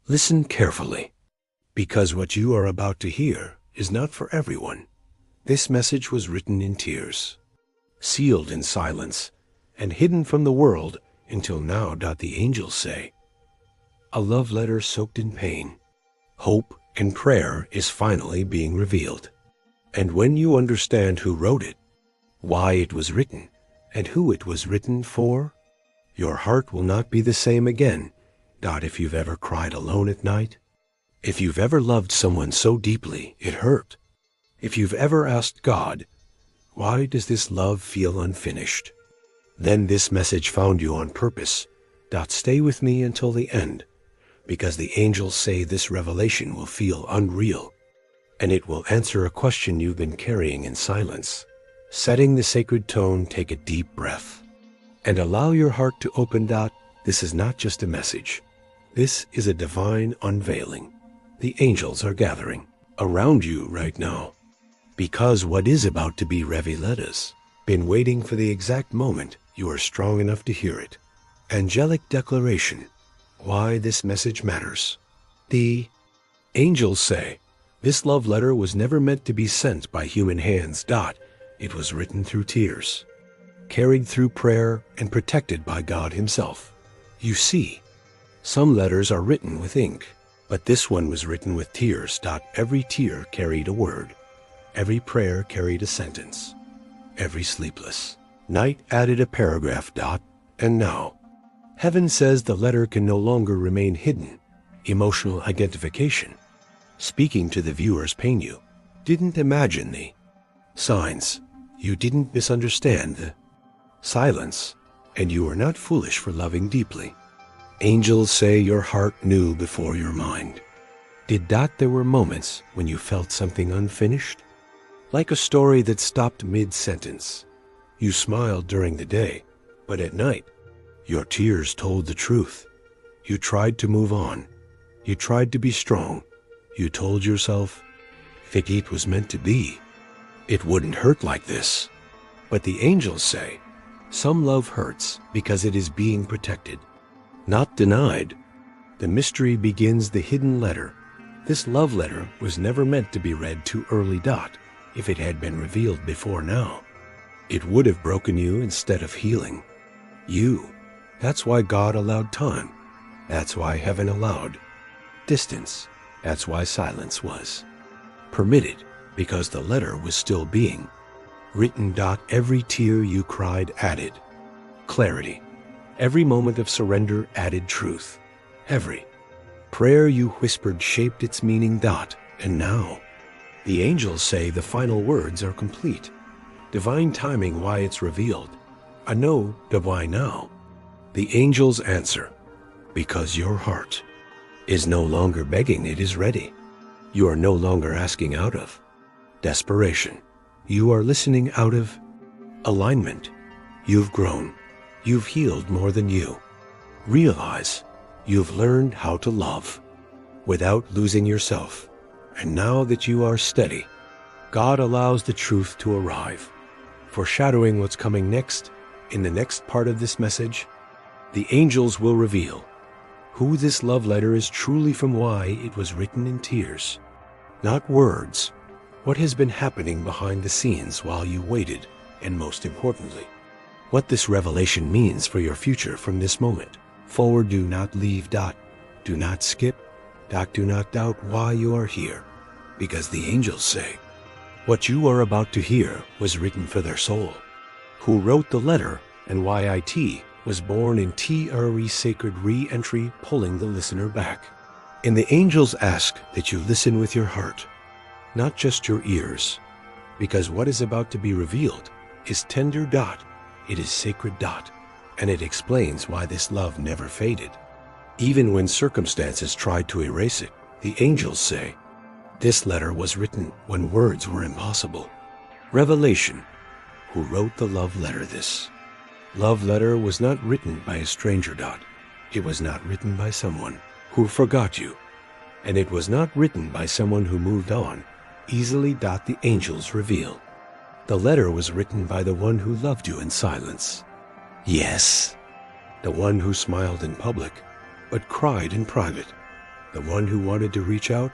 Listen carefully, because what you are about to hear is not for everyone. This message was written in tears, sealed in silence, and hidden from the world until now. The angels say, a love letter soaked in pain, hope, and prayer is finally being revealed. And when you understand who wrote it, why it was written, and who it was written for, your heart will not be the same again. If you've ever cried alone at night, if you've ever loved someone so deeply it hurt, if you've ever asked God, why does this love feel unfinished? Then this message found you on purpose. Stay with me until the end, because the angels say this revelation will feel unreal, and it will answer a question you've been carrying in silence. Setting the sacred tone, take a deep breath, and allow your heart to open. This is not just a message. This is a divine unveiling. The angels are gathering around you right now, because what is about to be revealed has been waiting for the exact moment you are strong enough to hear it. Angelic declaration. Why this message matters. The angels say, this love letter was never meant to be sent by human hands. It was written through tears, carried through prayer, and protected by God himself. You see, some letters are written with ink, but this one was written with tears. Every tear carried a word. Every prayer carried a sentence. Every sleepless night added a paragraph. And now, heaven says the letter can no longer remain hidden. Emotional identification. Speaking to the viewer's pain. You didn't imagine the signs. You didn't misunderstand the silence. And you are not foolish for loving deeply. Angels say your heart knew before your mind. Did there were moments when you felt something unfinished? Like a story that stopped mid-sentence. You smiled during the day, but at night, your tears told the truth. You tried to move on. You tried to be strong. You told yourself, if it was meant to be, it wouldn't hurt like this. But the angels say, some love hurts because it is being protected, not denied. The mystery begins. The hidden letter. This love letter was never meant to be read too early. If it had been revealed before now, it would have broken you instead of healing you. That's why God allowed time. That's why heaven allowed distance. That's why silence was permitted, because the letter was still being written. Every tear you cried added clarity. Every moment of surrender added truth. Every prayer you whispered shaped its meaning. And now, the angels say the final words are complete. Divine timing. Why it's revealed. I know the why now. The angels answer, because your heart is no longer begging, it is ready. You are no longer asking out of desperation. You are listening out of alignment. You've grown. You've healed more than you realize. You've learned how to love without losing yourself. And now that you are steady, God allows the truth to arrive, foreshadowing what's coming next. In the next part of this message, the angels will reveal who this love letter is truly, from why it was written in tears, not words, what has been happening behind the scenes while you waited, and most importantly, what this revelation means for your future from this moment forward. Do not leave. Do not skip. Do not doubt why you are here, because the angels say, what you are about to hear was written for their soul. Who wrote the letter and why it was born in sacred re-entry, pulling the listener back. And the angels ask that you listen with your heart, not just your ears, because what is about to be revealed is tender. It is sacred. And it explains why this love never faded. Even when circumstances tried to erase it, the angels say, this letter was written when words were impossible. Revelation. Who wrote the love letter? This love letter was not written by a stranger. It was not written by someone who forgot you. And it was not written by someone who moved on easily. The angels reveal. The letter was written by the one who loved you in silence. Yes, the one who smiled in public, but cried in private. the one who wanted to reach out,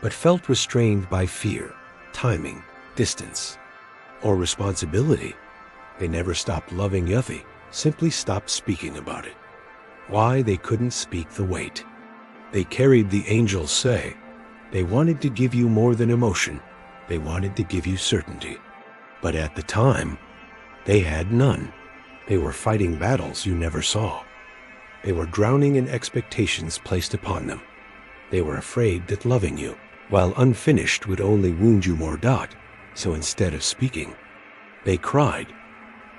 but felt restrained by fear, timing, distance, or responsibility. They never stopped loving Yuffie, simply stopped speaking about it. Why they couldn't speak the weight. They carried the angels say. They wanted to give you more than emotion. They wanted to give you certainty. But at the time, they had none. They were fighting battles you never saw. They were drowning in expectations placed upon them. They were afraid that loving you, while unfinished, would only wound you more. So instead of speaking, they cried.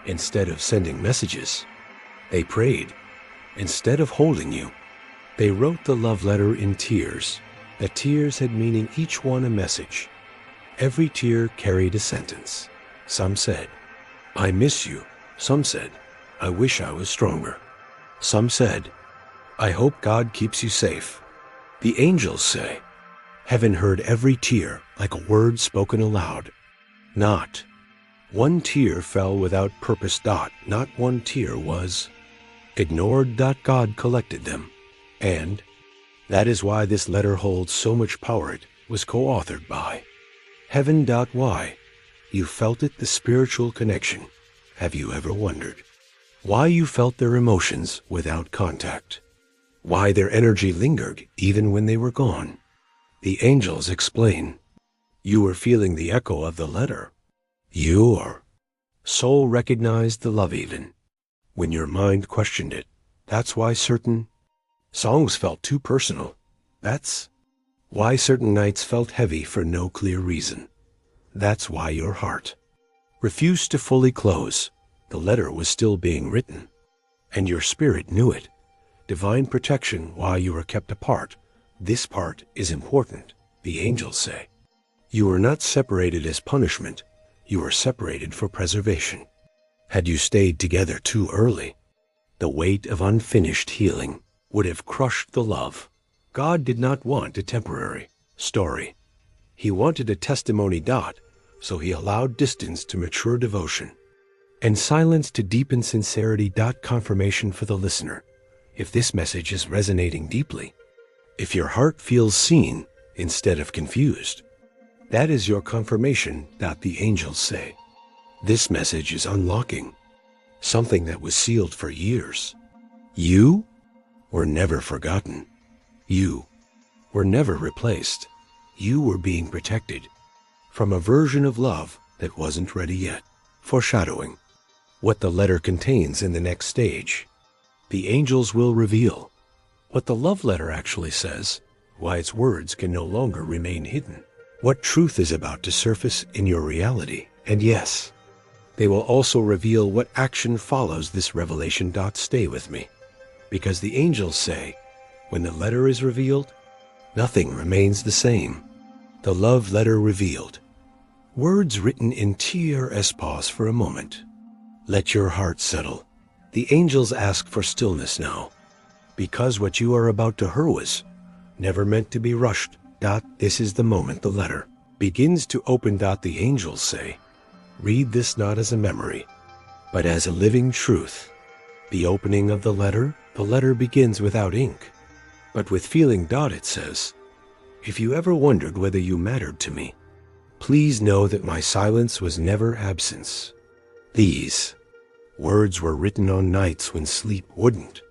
Instead of sending messages, they prayed. Instead of holding you, they wrote the love letter in tears. The tears had meaning, each one a message. Every tear carried a sentence. Some said, "I miss you." Some said, "I wish I was stronger." Some said, "I hope God keeps you safe." The angels say, heaven heard every tear like a word spoken aloud. Not one tear fell without purpose. Not one tear was ignored. God collected them. And that is why this letter holds so much power. It was co-authored by heaven. Why? You felt it, the spiritual connection. Have you ever wondered why you felt their emotions without contact? Why their energy lingered even when they were gone? The angels explain. You were feeling the echo of the letter. Your soul recognized the love even when your mind questioned it. That's why certain songs felt too personal. That's why certain nights felt heavy for no clear reason. That's why your heart refused to fully close. The letter was still being written, and your spirit knew it. Divine protection while you were kept apart. This part is important, the angels say. You were not separated as punishment. You were separated for preservation. Had you stayed together too early, the weight of unfinished healing would have crushed the love. God did not want a temporary story. He wanted a testimony. So he allowed distance to mature devotion, and silence to deepen sincerity. Confirmation for the listener. If this message is resonating deeply, if your heart feels seen instead of confused, that is your confirmation. The angels say. This message is unlocking something that was sealed for years. You were never forgotten. You were never replaced. You were being protected from a version of love that wasn't ready yet. Foreshadowing what the letter contains in the next stage. The angels will reveal what the love letter actually says, why its words can no longer remain hidden, what truth is about to surface in your reality. And yes, they will also reveal what action follows this revelation. Stay with me, because the angels say, when the letter is revealed, nothing remains the same. The love letter revealed. Words written in tears. Pause for a moment. Let your heart settle. The angels ask for stillness now, because what you are about to hear was never meant to be rushed. This is the moment the letter begins to open. The angels say, read this not as a memory, but as a living truth. The opening of the letter begins without ink, but with feeling. It says, if you ever wondered whether you mattered to me, please know that my silence was never absence. These words were written on nights when sleep wouldn't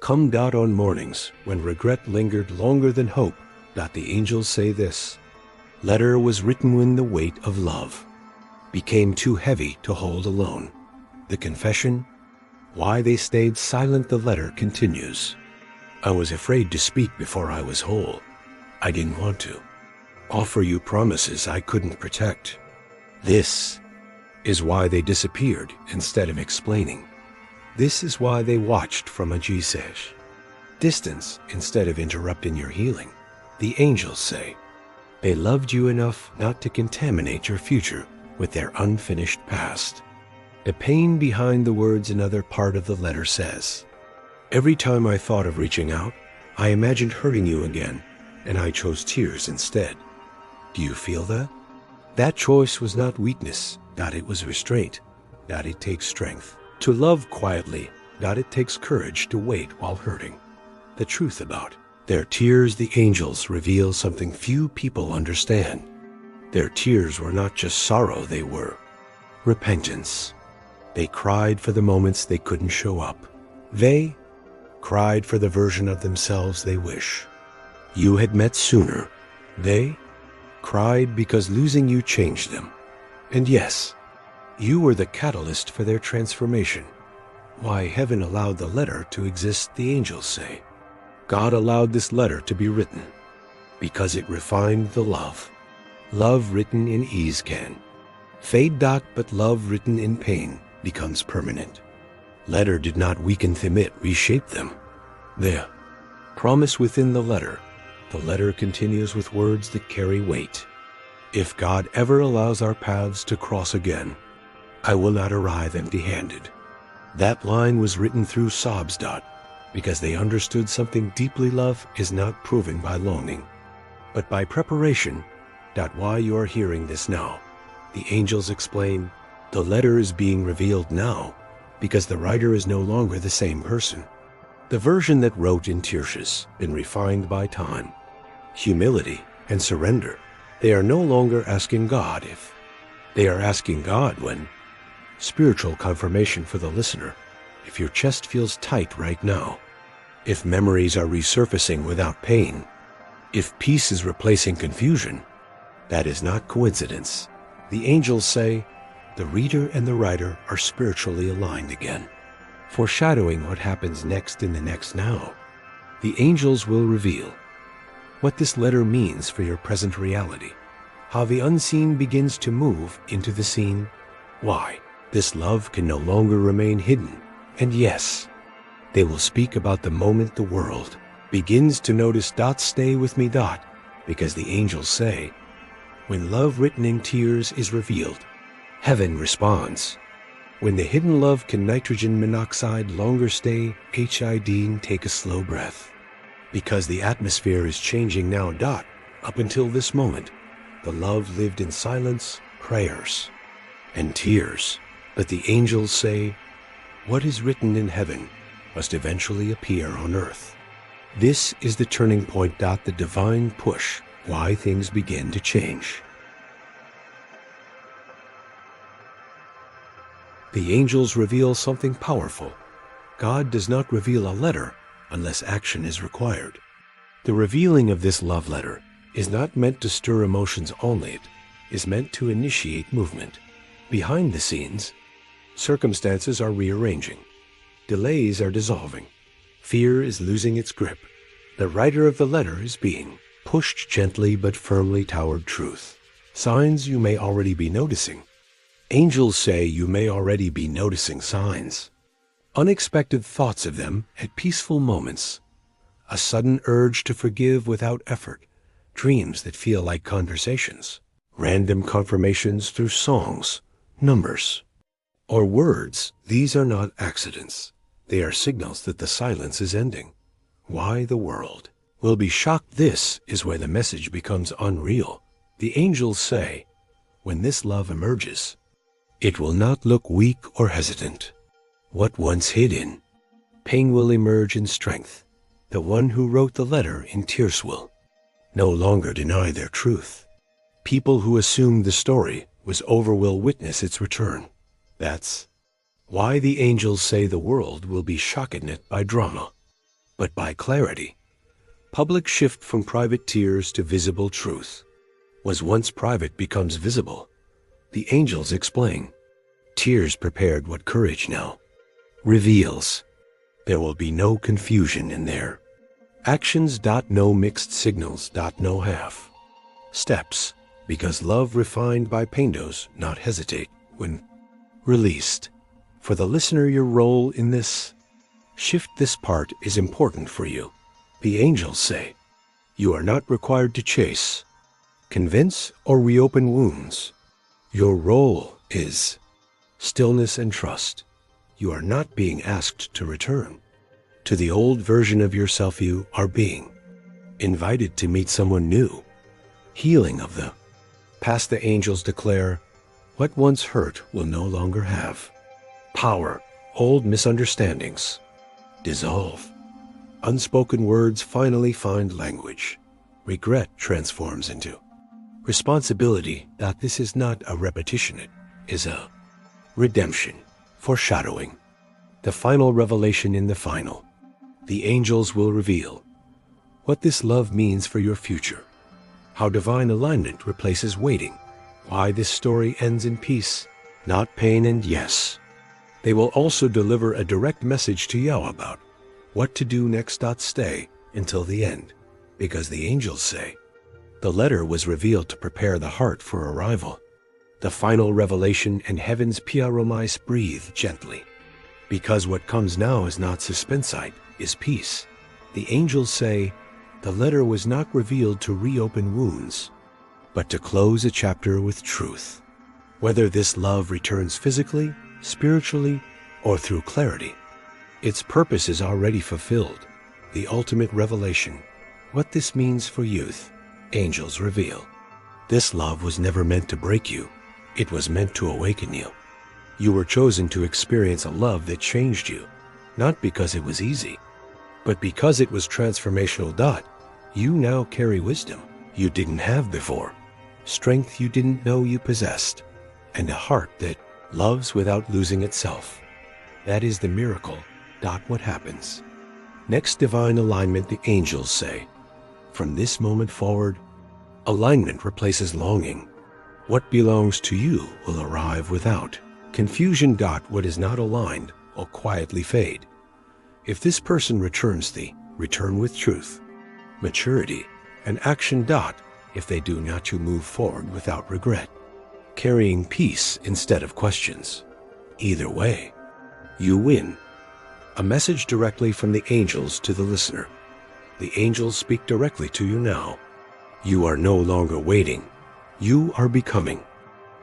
come. On mornings when regret lingered longer than hope. The angels say this letter was written when the weight of love became too heavy to hold alone. The confession, why they stayed silent. The letter continues. I was afraid to speak before I was whole. I didn't want to offer you promises I couldn't protect. This is why they disappeared instead of explaining. This is why they watched from a distance instead of interrupting your healing. The angels say they loved you enough not to contaminate your future with their unfinished past. The pain behind the words. Another part of the letter says, every time I thought of reaching out, I imagined hurting you again, and I chose tears instead. Do you feel that? That choice was not weakness. It was restraint. It takes strength to love quietly. It takes courage to wait while hurting. The truth about Their tears, the angels, reveal something few people understand. Their tears were not just sorrow, they were repentance. They cried for the moments they couldn't show up. They cried for the version of themselves they wish you had met sooner. They cried because losing you changed them. And yes, you were the catalyst for their transformation. Why heaven allowed the letter to exist, the angels say. God allowed this letter to be written because it refined the love. Love written in ease can fade, but love written in pain becomes permanent. Letter did not weaken them, it reshaped them. There, promise within the letter continues with words that carry weight. If God ever allows our paths to cross again, I will not arrive empty-handed. That line was written through sobs, because they understood something deeply. Love is not proven by longing, but by preparation. Why you are hearing this now. The angels explain, the letter is being revealed now because the writer is no longer the same person. The version that wrote in tears been refined by time, humility, and surrender. They are no longer asking God if. They are asking God when. Spiritual confirmation for the listener. If your chest feels tight right now, if memories are resurfacing without pain, if peace is replacing confusion, that is not coincidence. The angels say, the reader and the writer are spiritually aligned again, foreshadowing what happens next in the next now. The angels will reveal what this letter means for your present reality, how the unseen begins to move into the seen, why this love can no longer remain hidden, and yes, they will speak about the moment the world begins to notice. Stay with me, because the angels say, when love written in tears is revealed, heaven responds. When the hidden love can nitrogen monoxide longer stay, HID, take a slow breath. Because the atmosphere is changing now. Up until this moment, the love lived in silence, prayers, and tears. But the angels say, what is written in heaven must eventually appear on earth. This is the turning point. The divine push, why things begin to change. The angels reveal something powerful. God does not reveal a letter unless action is required. The revealing of this love letter is not meant to stir emotions only. It is meant to initiate movement. Behind the scenes, circumstances are rearranging. Delays are dissolving. Fear is losing its grip. The writer of the letter is being pushed gently but firmly toward truth. Signs you may already be noticing. Angels say you may already be noticing signs. Unexpected thoughts of them at peaceful moments. A sudden urge to forgive without effort. Dreams that feel like conversations. Random confirmations through songs, numbers, or words. These are not accidents. They are signals that the silence is ending. Why the world will be shocked. This is where the message becomes unreal. The angels say, when this love emerges, it will not look weak or hesitant. What once hid in pain will emerge in strength. The one who wrote the letter in tears will no longer deny their truth. People who assumed the story was over will witness its return. That's why the angels say the world will be shocked not by drama, but by clarity. Public shift from private tears to visible truth. Was once private becomes visible. The angels explain. Tears prepared what courage now reveals. There will be no confusion in there. Actions. No mixed signals. No half steps. Because love refined by pain does not hesitate when released. For the listener, your role in this shift, this part is important for you. The angels say, you are not required to chase, convince, or reopen wounds. Your role is stillness and trust. You are not being asked to return to the old version of yourself. You are being invited to meet someone new. Healing of the past. The angels declare, what once hurt will no longer have power. Old misunderstandings dissolve. Unspoken words finally find language. Regret transforms into responsibility. This is not a repetition, it is a redemption, foreshadowing. The final revelation in the final. The angels will reveal what this love means for your future, how divine alignment replaces waiting, why this story ends in peace, not pain, and yes. They will also deliver a direct message to you about what to do next. Stay until the end, because the angels say the letter was revealed to prepare the heart for arrival. The final revelation, and heaven's Piaromise breathe gently, because what comes now is not suspensite, is peace. The angels say the letter was not revealed to reopen wounds, but to close a chapter with truth. Whether this love returns physically, spiritually, or through clarity, its purpose is already fulfilled. The ultimate revelation. What this means for youth, angels reveal. This love was never meant to break you. It was meant to awaken you. You were chosen to experience a love that changed you, not because it was easy, but because it was transformational. You now carry wisdom you didn't have before, strength you didn't know you possessed, and a heart that loves without losing itself. That is the miracle. What happens? Next divine alignment, the angels say, from this moment forward, alignment replaces longing. What belongs to you will arrive without confusion. What is not aligned will quietly fade. If this person returns thee, return with truth, maturity, and action. If they do not, you move forward without regret, carrying peace instead of questions. Either way, you win. A message directly from the angels to the listener. The angels speak directly to you now. You are no longer waiting. You are becoming.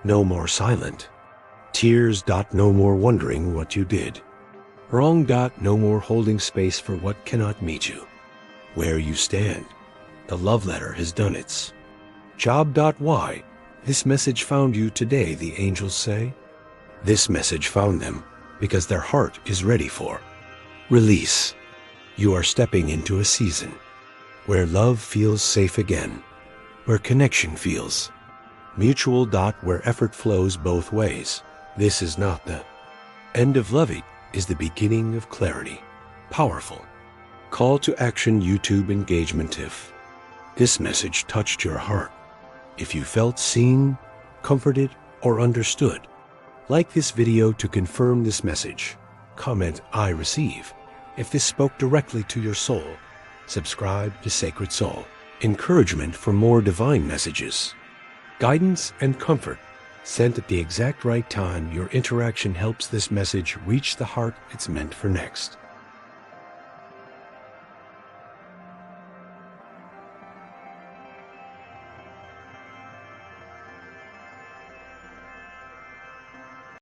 No more silent tears. No more wondering what you did wrong. No more holding space for what cannot meet you. Where you stand, the love letter has done its job. Why? This message found you today, the angels say. This message found them because their heart is ready for release. You are stepping into a season where love feels safe again, where connection feels mutual. Where effort flows both ways. This is not the end of love, it is the beginning of clarity. Powerful. Call to action YouTube engagement. If this message touched your heart, if you felt seen, comforted, or understood, like this video to confirm this message. Comment, I receive. If this spoke directly to your soul, subscribe to Sacred Soul. Encouragement for more divine messages. Guidance and comfort sent at the exact right time. Your interaction helps this message reach the heart it's meant for next.